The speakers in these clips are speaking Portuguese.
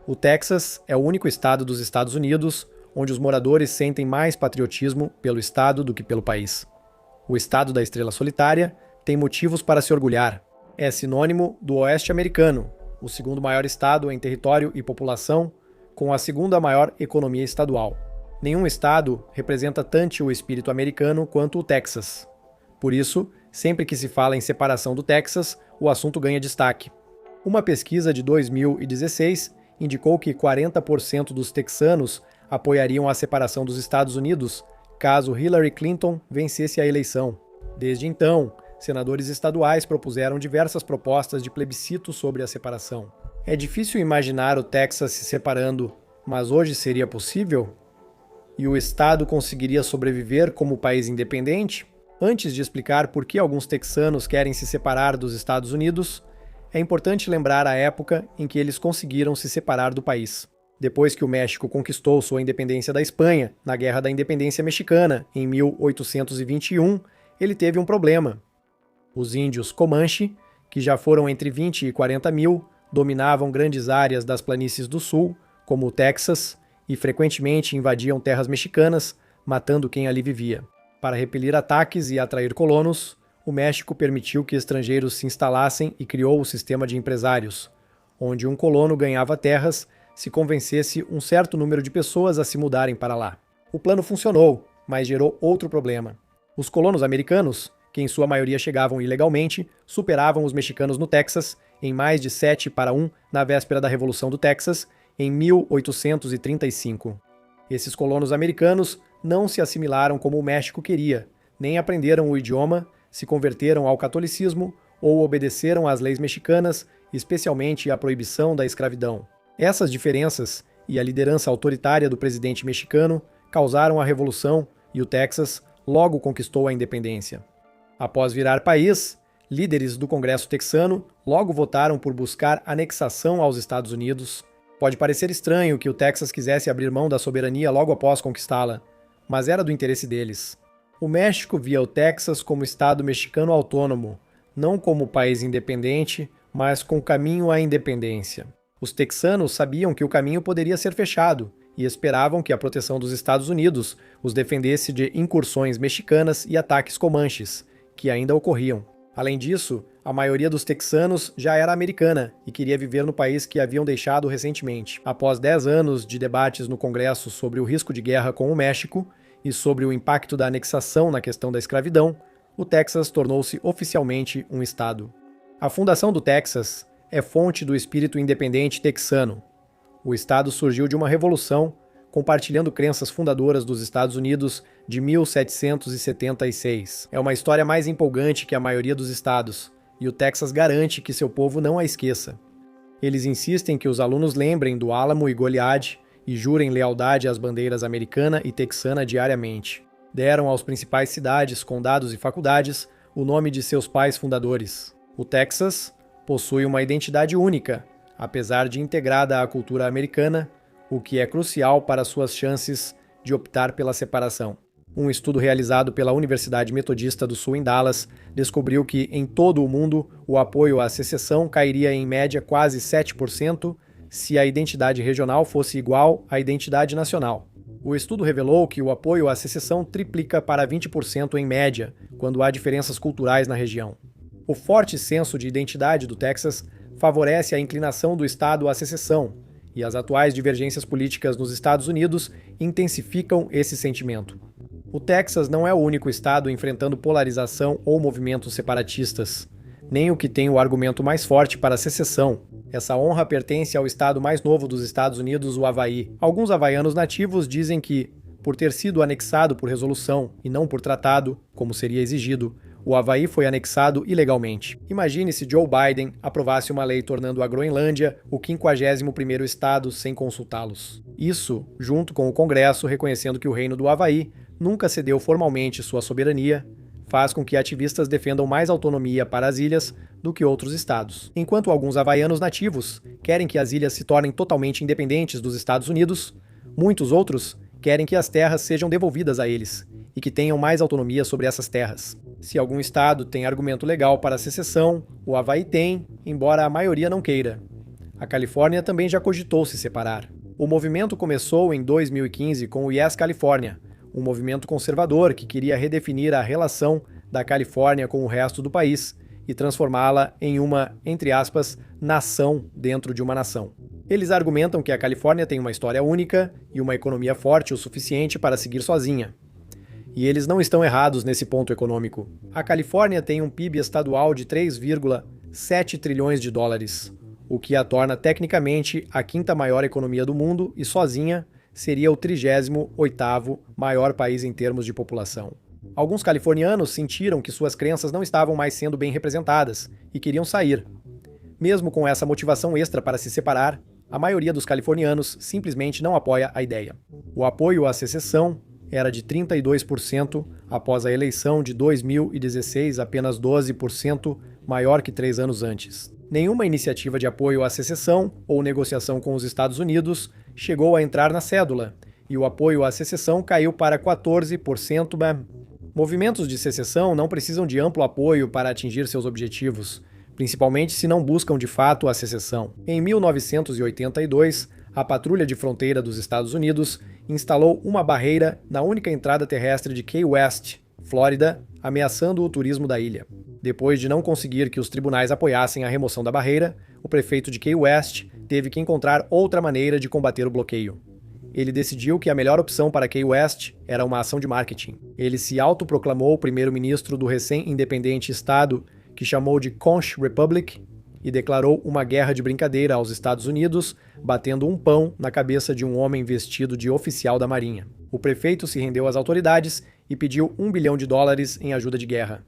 O Texas é o único estado dos Estados Unidos onde os moradores sentem mais patriotismo pelo estado do que pelo país. O estado da Estrela Solitária tem motivos para se orgulhar. É sinônimo do Oeste americano, o segundo maior estado em território e população, com a segunda maior economia estadual. Nenhum estado representa tanto o espírito americano quanto o Texas. Por isso, sempre que se fala em separação do Texas, o assunto ganha destaque. Uma pesquisa de 2016 indicou que 40% dos texanos apoiariam a separação dos Estados Unidos caso Hillary Clinton vencesse a eleição. Desde então, senadores estaduais propuseram diversas propostas de plebiscito sobre a separação. É difícil imaginar o Texas se separando, mas hoje seria possível? E o estado conseguiria sobreviver como país independente? Antes de explicar por que alguns texanos querem se separar dos Estados Unidos, é importante lembrar a época em que eles conseguiram se separar do país. Depois que o México conquistou sua independência da Espanha, na Guerra da Independência Mexicana, em 1821, ele teve um problema. Os índios Comanche, que já foram entre 20 e 40 mil, dominavam grandes áreas das planícies do sul, como o Texas, e frequentemente invadiam terras mexicanas, matando quem ali vivia. Para repelir ataques e atrair colonos, o México permitiu que estrangeiros se instalassem e criou o sistema de empresários, onde um colono ganhava terras se convencesse um certo número de pessoas a se mudarem para lá. O plano funcionou, mas gerou outro problema. Os colonos americanos, que em sua maioria chegavam ilegalmente, superavam os mexicanos no Texas em mais de 7-1 na véspera da Revolução do Texas, em 1835. Esses colonos americanos não se assimilaram como o México queria, nem aprenderam o idioma, se converteram ao catolicismo ou obedeceram às leis mexicanas, especialmente à proibição da escravidão. Essas diferenças e a liderança autoritária do presidente mexicano causaram a Revolução e o Texas logo conquistou a independência. Após virar país, líderes do Congresso texano logo votaram por buscar anexação aos Estados Unidos. Pode parecer estranho que o Texas quisesse abrir mão da soberania logo após conquistá-la, mas era do interesse deles. O México via o Texas como estado mexicano autônomo, não como país independente, mas com caminho à independência. Os texanos sabiam que o caminho poderia ser fechado e esperavam que a proteção dos Estados Unidos os defendesse de incursões mexicanas e ataques comanches, que ainda ocorriam. Além disso, a maioria dos texanos já era americana e queria viver no país que haviam deixado recentemente. Após 10 anos de debates no Congresso sobre o risco de guerra com o México e sobre o impacto da anexação na questão da escravidão, o Texas tornou-se oficialmente um estado. A fundação do Texas é fonte do espírito independente texano. O estado surgiu de uma revolução, compartilhando crenças fundadoras dos Estados Unidos de 1776. É uma história mais empolgante que a maioria dos estados, e o Texas garante que seu povo não a esqueça. Eles insistem que os alunos lembrem do Álamo e Goliade e jurem lealdade às bandeiras americana e texana diariamente. Deram aos principais cidades, condados e faculdades o nome de seus pais fundadores. O Texas possui uma identidade única, apesar de integrada à cultura americana, o que é crucial para suas chances de optar pela separação. Um estudo realizado pela Universidade Metodista do Sul em Dallas descobriu que, em todo o mundo, o apoio à secessão cairia em média quase 7% se a identidade regional fosse igual à identidade nacional. O estudo revelou que o apoio à secessão triplica para 20% em média, quando há diferenças culturais na região. O forte senso de identidade do Texas favorece a inclinação do Estado à secessão, e as atuais divergências políticas nos Estados Unidos intensificam esse sentimento. O Texas não é o único estado enfrentando polarização ou movimentos separatistas, nem o que tem o argumento mais forte para a secessão. Essa honra pertence ao estado mais novo dos Estados Unidos, o Havaí. Alguns havaianos nativos dizem que, por ter sido anexado por resolução e não por tratado, como seria exigido, o Havaí foi anexado ilegalmente. Imagine se Joe Biden aprovasse uma lei tornando a Groenlândia o 51º estado sem consultá-los. Isso, junto com o Congresso reconhecendo que o Reino do Havaí nunca cedeu formalmente sua soberania, faz com que ativistas defendam mais autonomia para as ilhas do que outros estados. Enquanto alguns havaianos nativos querem que as ilhas se tornem totalmente independentes dos Estados Unidos, muitos outros querem que as terras sejam devolvidas a eles e que tenham mais autonomia sobre essas terras. Se algum estado tem argumento legal para a secessão, o Havaí tem, embora a maioria não queira. A Califórnia também já cogitou se separar. O movimento começou em 2015 com o Yes California, um movimento conservador que queria redefinir a relação da Califórnia com o resto do país e transformá-la em uma, entre aspas, nação dentro de uma nação. Eles argumentam que a Califórnia tem uma história única e uma economia forte o suficiente para seguir sozinha. E eles não estão errados nesse ponto econômico. A Califórnia tem um PIB estadual de 3,7 trilhões de dólares, o que a torna tecnicamente a quinta maior economia do mundo e sozinha seria o 38º maior país em termos de população. Alguns californianos sentiram que suas crenças não estavam mais sendo bem representadas e queriam sair. Mesmo com essa motivação extra para se separar, a maioria dos californianos simplesmente não apoia a ideia. O apoio à secessão era de 32% após a eleição de 2016, apenas 12% maior que 3 anos antes. Nenhuma iniciativa de apoio à secessão ou negociação com os Estados Unidos chegou a entrar na cédula, e o apoio à secessão caiu para 14%. Movimentos de secessão não precisam de amplo apoio para atingir seus objetivos, principalmente se não buscam de fato a secessão. Em 1982, a Patrulha de Fronteira dos Estados Unidos instalou uma barreira na única entrada terrestre de Key West, Flórida, ameaçando o turismo da ilha. Depois de não conseguir que os tribunais apoiassem a remoção da barreira, o prefeito de Key West teve que encontrar outra maneira de combater o bloqueio. Ele decidiu que a melhor opção para Key West era uma ação de marketing. Ele se autoproclamou primeiro-ministro do recém-independente estado que chamou de Conch Republic e declarou uma guerra de brincadeira aos Estados Unidos, batendo um pão na cabeça de um homem vestido de oficial da Marinha. O prefeito se rendeu às autoridades e pediu $1 bilhão em ajuda de guerra.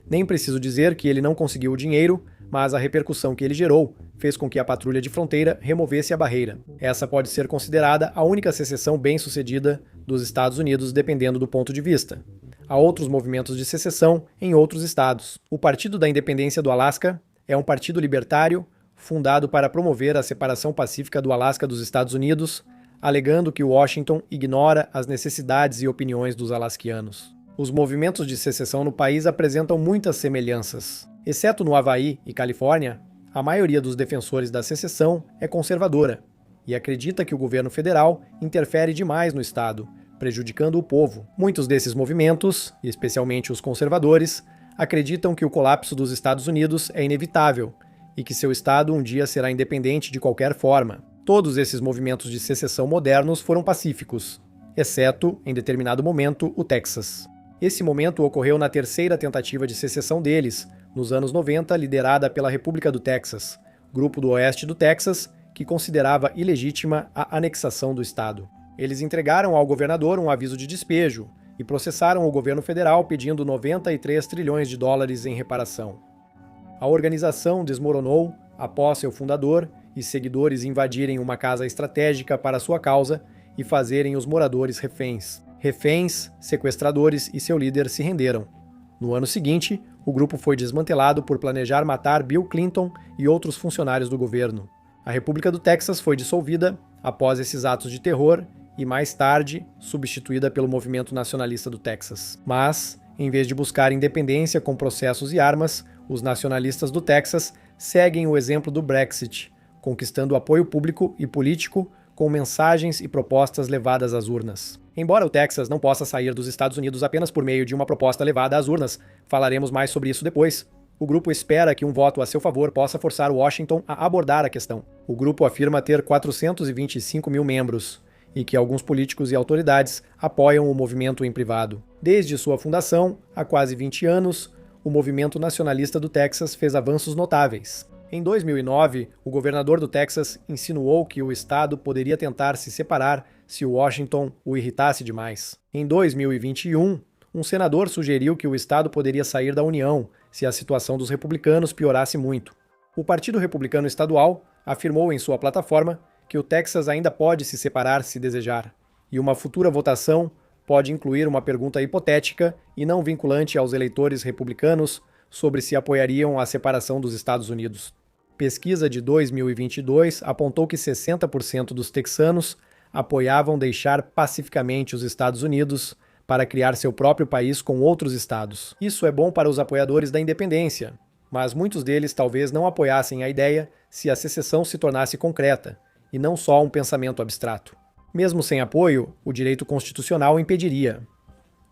Nem preciso dizer que ele não conseguiu o dinheiro, mas a repercussão que ele gerou fez com que a Patrulha de Fronteira removesse a barreira. Essa pode ser considerada a única secessão bem-sucedida dos Estados Unidos, dependendo do ponto de vista. Há outros movimentos de secessão em outros estados. O Partido da Independência do Alasca é um partido libertário fundado para promover a separação pacífica do Alasca dos Estados Unidos, alegando que Washington ignora as necessidades e opiniões dos alasquianos. Os movimentos de secessão no país apresentam muitas semelhanças. Exceto no Havaí e Califórnia, a maioria dos defensores da secessão é conservadora e acredita que o governo federal interfere demais no estado, prejudicando o povo. Muitos desses movimentos, e especialmente os conservadores, acreditam que o colapso dos Estados Unidos é inevitável e que seu estado um dia será independente de qualquer forma. Todos esses movimentos de secessão modernos foram pacíficos, exceto, em determinado momento, o Texas. Esse momento ocorreu na terceira tentativa de secessão deles, nos anos 90, liderada pela República do Texas, grupo do oeste do Texas que considerava ilegítima a anexação do estado. Eles entregaram ao governador um aviso de despejo e processaram o governo federal pedindo $93 trilhões em reparação. A organização desmoronou após seu fundador e seguidores invadirem uma casa estratégica para sua causa e fazerem os moradores reféns. Reféns, sequestradores e seu líder se renderam. No ano seguinte, o grupo foi desmantelado por planejar matar Bill Clinton e outros funcionários do governo. A República do Texas foi dissolvida após esses atos de terror e, mais tarde, substituída pelo Movimento Nacionalista do Texas. Mas, em vez de buscar independência com processos e armas, os nacionalistas do Texas seguem o exemplo do Brexit, conquistando apoio público e político com mensagens e propostas levadas às urnas. Embora o Texas não possa sair dos Estados Unidos apenas por meio de uma proposta levada às urnas, falaremos mais sobre isso depois, o grupo espera que um voto a seu favor possa forçar Washington a abordar a questão. O grupo afirma ter 425 mil membros e que alguns políticos e autoridades apoiam o movimento em privado. Desde sua fundação, há quase 20 anos, o movimento nacionalista do Texas fez avanços notáveis. Em 2009, o governador do Texas insinuou que o estado poderia tentar se separar se Washington o irritasse demais. Em 2021, um senador sugeriu que o estado poderia sair da União se a situação dos republicanos piorasse muito. O Partido Republicano Estadual afirmou em sua plataforma que o Texas ainda pode se separar se desejar, e uma futura votação pode incluir uma pergunta hipotética e não vinculante aos eleitores republicanos sobre se apoiariam a separação dos Estados Unidos. Pesquisa de 2022 apontou que 60% dos texanos apoiavam deixar pacificamente os Estados Unidos para criar seu próprio país com outros estados. Isso é bom para os apoiadores da independência, mas muitos deles talvez não apoiassem a ideia se a secessão se tornasse concreta, e não só um pensamento abstrato. Mesmo sem apoio, o direito constitucional impediria.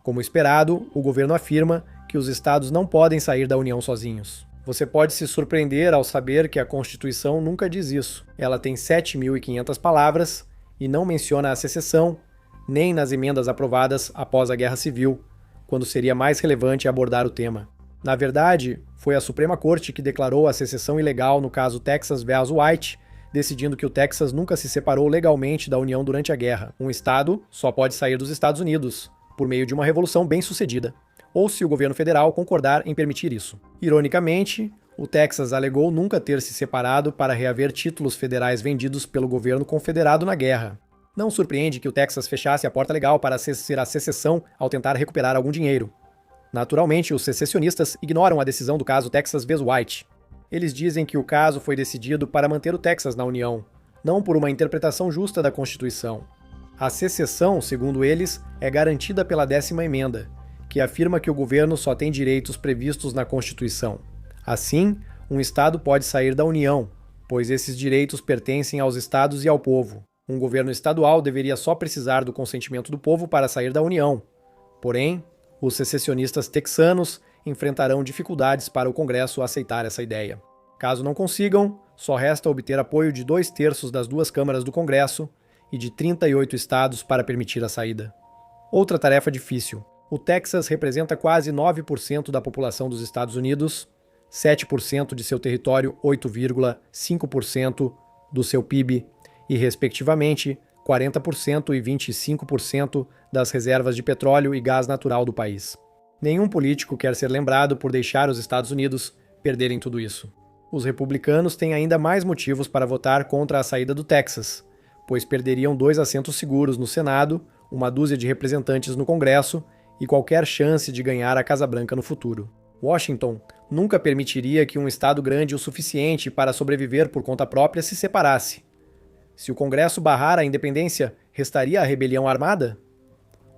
Como esperado, o governo afirma que os estados não podem sair da União sozinhos. Você pode se surpreender ao saber que a Constituição nunca diz isso. Ela tem 7.500 palavras e não menciona a secessão, nem nas emendas aprovadas após a Guerra Civil, quando seria mais relevante abordar o tema. Na verdade, foi a Suprema Corte que declarou a secessão ilegal no caso Texas vs. White, decidindo que o Texas nunca se separou legalmente da União durante a guerra. Um estado só pode sair dos Estados Unidos, por meio de uma revolução bem-sucedida, ou se o governo federal concordar em permitir isso. Ironicamente, o Texas alegou nunca ter se separado para reaver títulos federais vendidos pelo governo confederado na guerra. Não surpreende que o Texas fechasse a porta legal para ser a secessão ao tentar recuperar algum dinheiro. Naturalmente, os secessionistas ignoram a decisão do caso Texas vs. White. Eles dizem que o caso foi decidido para manter o Texas na União, não por uma interpretação justa da Constituição. A secessão, segundo eles, é garantida pela 10ª emenda, que afirma que o governo só tem direitos previstos na Constituição. Assim, um Estado pode sair da União, pois esses direitos pertencem aos Estados e ao povo. Um governo estadual deveria só precisar do consentimento do povo para sair da União. Porém, os secessionistas texanos enfrentarão dificuldades para o Congresso aceitar essa ideia. Caso não consigam, só resta obter apoio de 2/3 das duas câmaras do Congresso e de 38 estados para permitir a saída. Outra tarefa difícil. O Texas representa quase 9% da população dos Estados Unidos, 7% de seu território, 8,5% do seu PIB e, respectivamente, 40% e 25% das reservas de petróleo e gás natural do país. Nenhum político quer ser lembrado por deixar os Estados Unidos perderem tudo isso. Os republicanos têm ainda mais motivos para votar contra a saída do Texas, pois perderiam 2 assentos seguros no Senado, uma dúzia de representantes no Congresso e qualquer chance de ganhar a Casa Branca no futuro. Washington nunca permitiria que um estado grande o suficiente para sobreviver por conta própria se separasse. Se o Congresso barrar a independência, restaria a rebelião armada?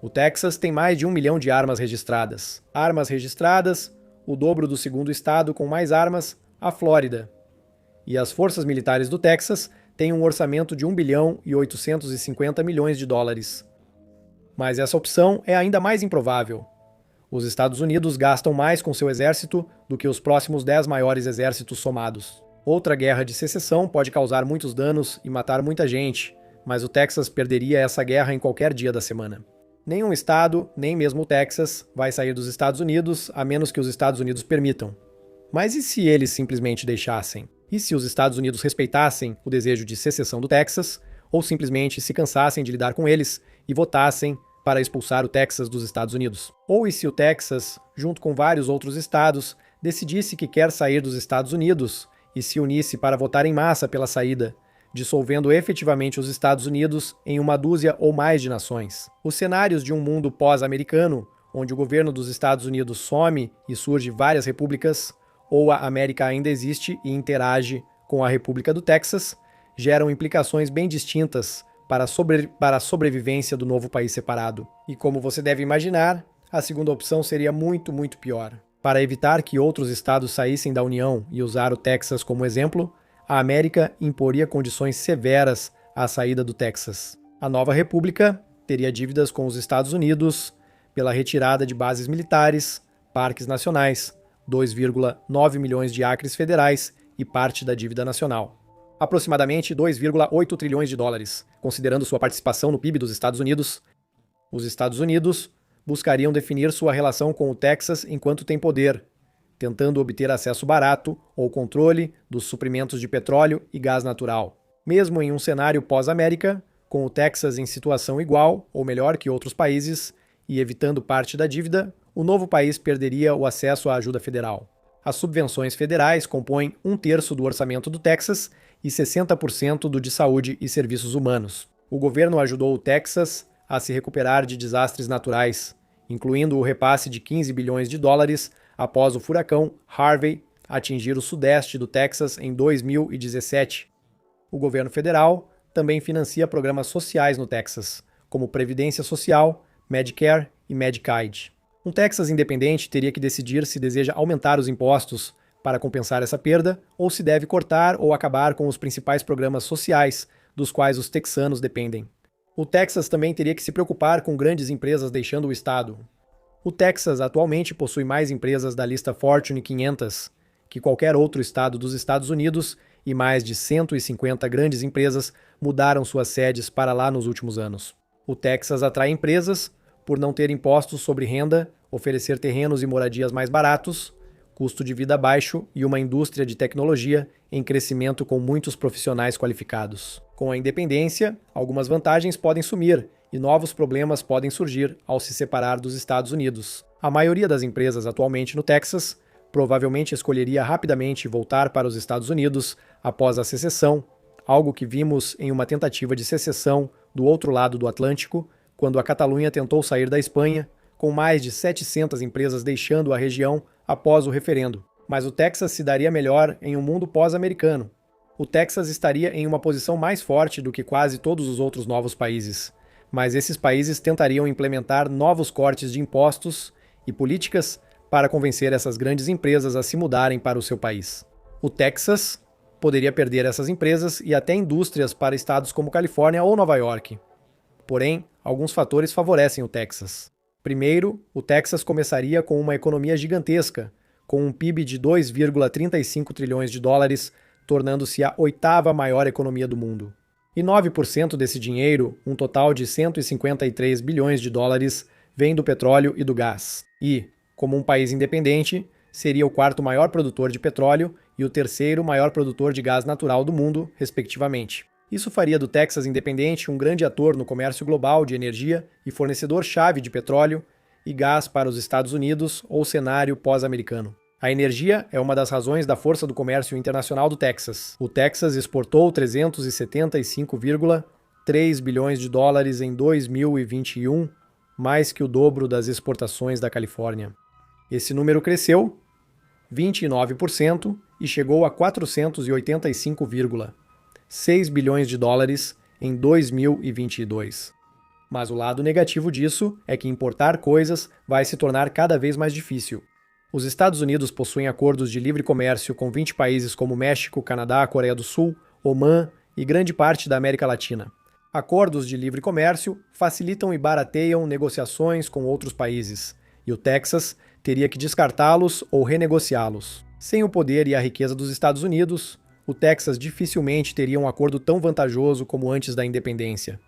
O Texas tem mais de 1 milhão de armas registradas. Armas registradas, o dobro do segundo estado com mais armas, a Flórida. E as forças militares do Texas têm um orçamento de 1 bilhão e 850 milhões de dólares. Mas essa opção é ainda mais improvável. Os Estados Unidos gastam mais com seu exército do que os próximos 10 maiores exércitos somados. Outra guerra de secessão pode causar muitos danos e matar muita gente, mas o Texas perderia essa guerra em qualquer dia da semana. Nenhum estado, nem mesmo o Texas, vai sair dos Estados Unidos a menos que os Estados Unidos permitam. Mas e se eles simplesmente deixassem? E se os Estados Unidos respeitassem o desejo de secessão do Texas, ou simplesmente se cansassem de lidar com eles e votassem para expulsar o Texas dos Estados Unidos? Ou e se o Texas, junto com vários outros estados, decidisse que quer sair dos Estados Unidos e se unisse para votar em massa pela saída, dissolvendo efetivamente os Estados Unidos em uma dúzia ou mais de nações? Os cenários de um mundo pós-americano, onde o governo dos Estados Unidos some e surge várias repúblicas, ou a América ainda existe e interage com a República do Texas, geram implicações bem distintas para a sobrevivência do novo país separado. E como você deve imaginar, a segunda opção seria muito, muito pior. Para evitar que outros estados saíssem da União e usar o Texas como exemplo, a América imporia condições severas à saída do Texas. A nova república teria dívidas com os Estados Unidos pela retirada de bases militares, parques nacionais, 2,9 milhões de acres federais e parte da dívida nacional. Aproximadamente 2,8 trilhões de dólares, considerando sua participação no PIB dos Estados Unidos. Os Estados Unidos buscariam definir sua relação com o Texas enquanto tem poder, tentando obter acesso barato ou controle dos suprimentos de petróleo e gás natural. Mesmo em um cenário pós-América, com o Texas em situação igual ou melhor que outros países e evitando parte da dívida, o novo país perderia o acesso à ajuda federal. As subvenções federais compõem 1/3 do orçamento do Texas e 60% do de saúde e serviços humanos. O governo ajudou o Texas a se recuperar de desastres naturais, incluindo o repasse de 15 bilhões de dólares após o furacão Harvey atingir o sudeste do Texas em 2017. O governo federal também financia programas sociais no Texas, como Previdência Social, Medicare e Medicaid. Um Texas independente teria que decidir se deseja aumentar os impostos para compensar essa perda, ou se deve cortar ou acabar com os principais programas sociais dos quais os texanos dependem. O Texas também teria que se preocupar com grandes empresas deixando o estado. O Texas atualmente possui mais empresas da lista Fortune 500 que qualquer outro estado dos Estados Unidos e mais de 150 grandes empresas mudaram suas sedes para lá nos últimos anos. O Texas atrai empresas por não ter impostos sobre renda, oferecer terrenos e moradias mais baratos, custo de vida baixo e uma indústria de tecnologia em crescimento com muitos profissionais qualificados. Com a independência, algumas vantagens podem sumir e novos problemas podem surgir ao se separar dos Estados Unidos. A maioria das empresas atualmente no Texas provavelmente escolheria rapidamente voltar para os Estados Unidos após a secessão, algo que vimos em uma tentativa de secessão do outro lado do Atlântico, quando a Catalunha tentou sair da Espanha, com mais de 700 empresas deixando a região após o referendo. Mas o Texas se daria melhor em um mundo pós-americano. O Texas estaria em uma posição mais forte do que quase todos os outros novos países, mas esses países tentariam implementar novos cortes de impostos e políticas para convencer essas grandes empresas a se mudarem para o seu país. O Texas poderia perder essas empresas e até indústrias para estados como Califórnia ou Nova York. Porém, alguns fatores favorecem o Texas. Primeiro, o Texas começaria com uma economia gigantesca, com um PIB de 2,35 trilhões de dólares, tornando-se a oitava maior economia do mundo. E 9% desse dinheiro, um total de 153 bilhões de dólares, vem do petróleo e do gás. E, como um país independente, seria o quarto maior produtor de petróleo e o terceiro maior produtor de gás natural do mundo, respectivamente. Isso faria do Texas independente um grande ator no comércio global de energia e fornecedor-chave de petróleo e gás para os Estados Unidos ou cenário pós-americano. A energia é uma das razões da força do comércio internacional do Texas. O Texas exportou 375,3 bilhões de dólares em 2021, mais que o dobro das exportações da Califórnia. Esse número cresceu 29% e chegou a 485,6 bilhões de dólares em 2022. Mas o lado negativo disso é que importar coisas vai se tornar cada vez mais difícil. Os Estados Unidos possuem acordos de livre comércio com 20 países como México, Canadá, Coreia do Sul, Omã e grande parte da América Latina. Acordos de livre comércio facilitam e barateiam negociações com outros países, e o Texas teria que descartá-los ou renegociá-los. Sem o poder e a riqueza dos Estados Unidos, o Texas dificilmente teria um acordo tão vantajoso como antes da independência.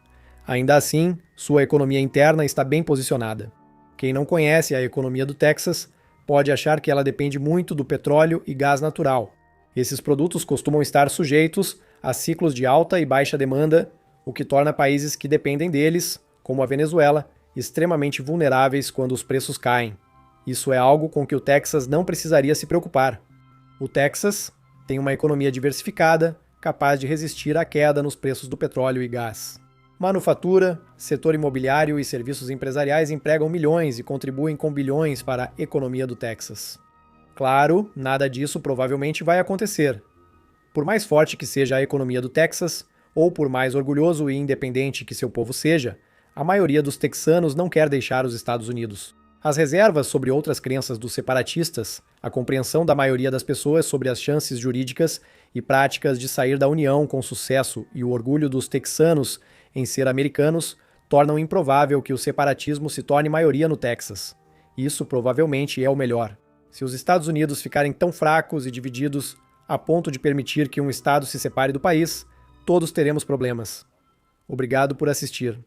Ainda assim, sua economia interna está bem posicionada. Quem não conhece a economia do Texas pode achar que ela depende muito do petróleo e gás natural. Esses produtos costumam estar sujeitos a ciclos de alta e baixa demanda, o que torna países que dependem deles, como a Venezuela, extremamente vulneráveis quando os preços caem. Isso é algo com que o Texas não precisaria se preocupar. O Texas tem uma economia diversificada, capaz de resistir à queda nos preços do petróleo e gás. Manufatura, setor imobiliário e serviços empresariais empregam milhões e contribuem com bilhões para a economia do Texas. Claro, nada disso provavelmente vai acontecer. Por mais forte que seja a economia do Texas, ou por mais orgulhoso e independente que seu povo seja, a maioria dos texanos não quer deixar os Estados Unidos. As reservas sobre outras crenças dos separatistas, a compreensão da maioria das pessoas sobre as chances jurídicas e práticas de sair da União com sucesso e o orgulho dos texanos em ser americanos tornam improvável que o separatismo se torne maioria no Texas. Isso provavelmente é o melhor. Se os Estados Unidos ficarem tão fracos e divididos a ponto de permitir que um estado se separe do país, todos teremos problemas. Obrigado por assistir.